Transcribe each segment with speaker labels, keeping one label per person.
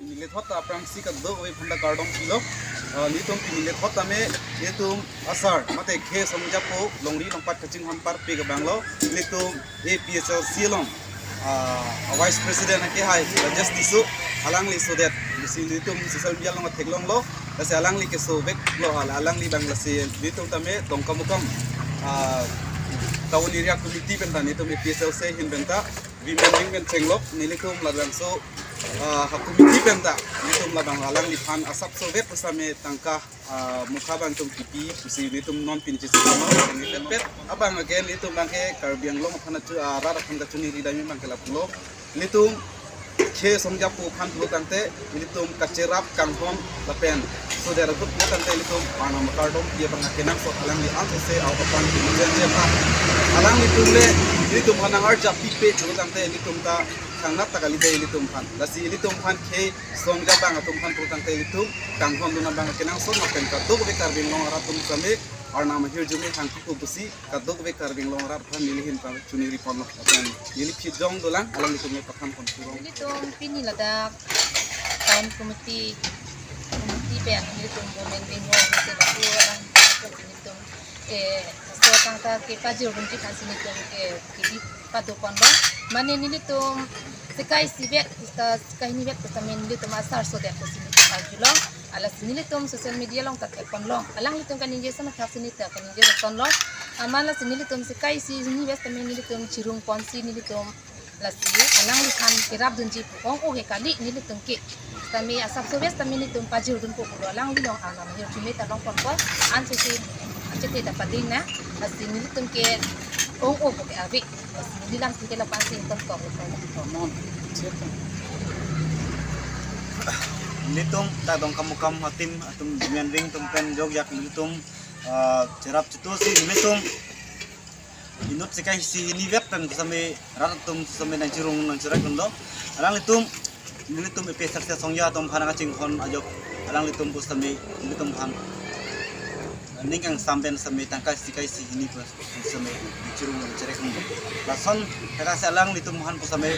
Speaker 1: pinilit hot aprang si kaddo oi phunda kardom kilo litum pinilit hot ame litum asar mate khe somjapo longri longpat kaching honpar pe ga banglo litum APSL silong vice president ke hai justice alang li so that litum social media long theklong lo kasi alang li ke so bek lo alang li bangla si litum tame tongkamukam tahun area committee benta litum APSL se hin benta women ben chenglok nilitum ladang so committee benta litum ladang alang li phan asap so vet pasame tangka mukha bang tum tipi pusi litum non pinchi sama nilipet pet abang again litum bangke karbiang long phana chu ara khanda chuni ridami bangke lapulo litum khe somjapu phan pulo tangte litum kacherap kanghom lapen so there good pulo tangte litum panam kardom dia bang kenang so alang li an se out of pan je pa alang litum le litum hanang arja pipe pulo tangte litum ta kangnat takali de litum phan lasi litum phan khe somja bang atum phan pulo tangte litum kanghom duna bang kenang so lapen ka dog be karbing long ara tum same और नाम हिर जुमे हांकी को बुसी कदोक बे करबिंग लोंगरा फा मिलिहिन पा चुनिरि पन अपन यलि फिट जंग दोलां अलम लिकुमे पखाम खनसुरो
Speaker 2: ini tuh pini lada tahun komiti pe ini tuh momen bingo se baku orang ini tuh so tangta ke pajur bunti kasini tuh ke padu kondo mane ini tuh sekai sibek kita sekai ni bek kita main ini tuh masar so dia kesini tuh pajulo alas nili tom social media long tak ekon long alang litum kan ninja sama tak sini tak kan ninja ekon long amala nili tom sekai si ni best men nili tom cirung ponsi nili tom lasi alang likan kirap dunji pukong oke kali nili tom ke kami asap so best kami nili tom pajur dun pukul alang long alam hiu cumi talong pokok an sisi cete dapat dina lasi nili tom ke oke avi lasi nili lang tinggal lapan sih tom kok
Speaker 1: non
Speaker 3: litum ta dong kamukam hatim atum dimian ring tum pen jog yak litum cerap citu si litum inut sekai si ini web tan same ratum same nan cirung nan cerai kondo alang litum epe saksa songya tom phana ngaching khon ajok alang litum bu same litum phan ningkang samben same tangka sikai si ini pas same cirung nan cerai kondo lason kata alang litum han pu same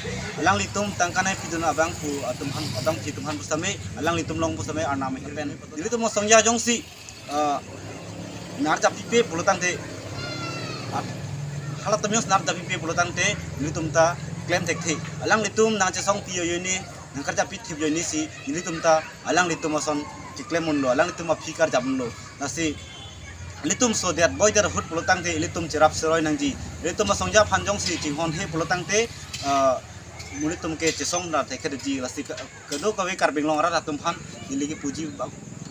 Speaker 3: alang litum tangka nai piduna abang pu atum han abang pitum han pu same alang litum long pu same arnam hipen litum mo songya jong si narja pipe pulutang te halat tamios narja pipe pulutang te litum ta claim tek the alang litum nang che song piyo yoni nang karja pit thib yoni si litum ta alang litum son ti claim mun lo alang litum ma fikar jabun lo nasi litum so that boy der hut pulutang te litum cerap seroi nangji litum ma songja phanjong si jinghon he pulutang te mulitum ke chesong na te khedi lasi kedo kawe karbing long ra ratum phan iligi puji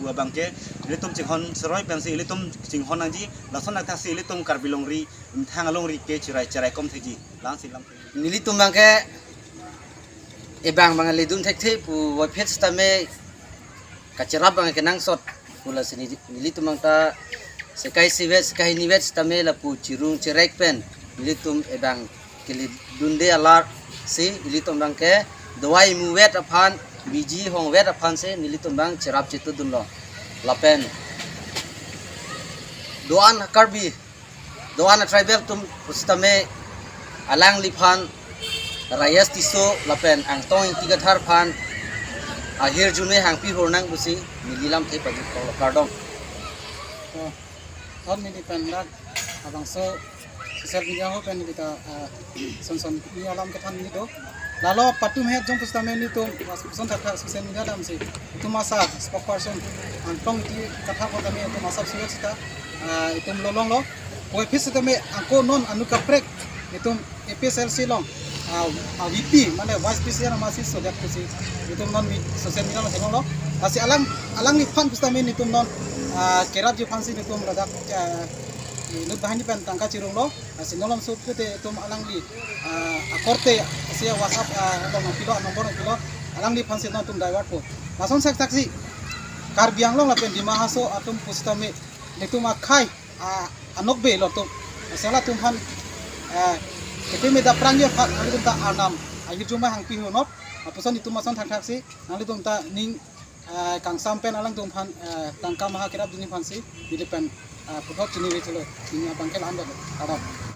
Speaker 3: bua bangke litum jinghon seroi pensi litum jinghon nangji lason na si litum karbilong ri thangalong ri ke cirai kom theji lang si lang
Speaker 4: nilitum bangke ebang bangali dum thek the pu wa phet stame kacerap bang kenang sot pula sini nilitum bangta sekai siwet sekai niwet stame la pu cirung cerek pen nilitum ebang kili dunde alar si nilitum bangke dawai mu wet aphan biji hong wet aphan se nilitum bang cerap citu dunlo lapen doan karbi doan tribal tum stame alang liphan rayas tiso lapen angtong tiga thar phan ahir jume hangpi hornang busi nililam the paju kardong
Speaker 5: thon ni pendat abang so social media ho pen kita son ni alam ke than ni do lalo patum he jong pustame ni to son ta social media dam se tu masa spokesperson antong ti katha ko tame tu masa suwe sita itum lolong lo oi phis tame angko non anu kaprek itum APSL silong VP mana vice president masih so dak kusi itum non social media lo thong lo asi alang ni fan pustame ni tum non kerap ji fansi ni tum radak nut bahan ni pen tangka cirung lo asi nolom sup te tum alang li akorte asi whatsapp atau kilo nomor kilo alang li fansi non tum daiwat po lason sak taksi karbiang long la pen di mahaso atum pustame ni tum akai anok be lo tum asala tum han kepe me da prangye phat ali tum ta anam agi cuma hang pi honop apuson itu mason thak taksi ali tum ta ning kang sampen alang tum han tangka maha kerap dini fansi di depan putok chini wechelo ini abang kel anda ada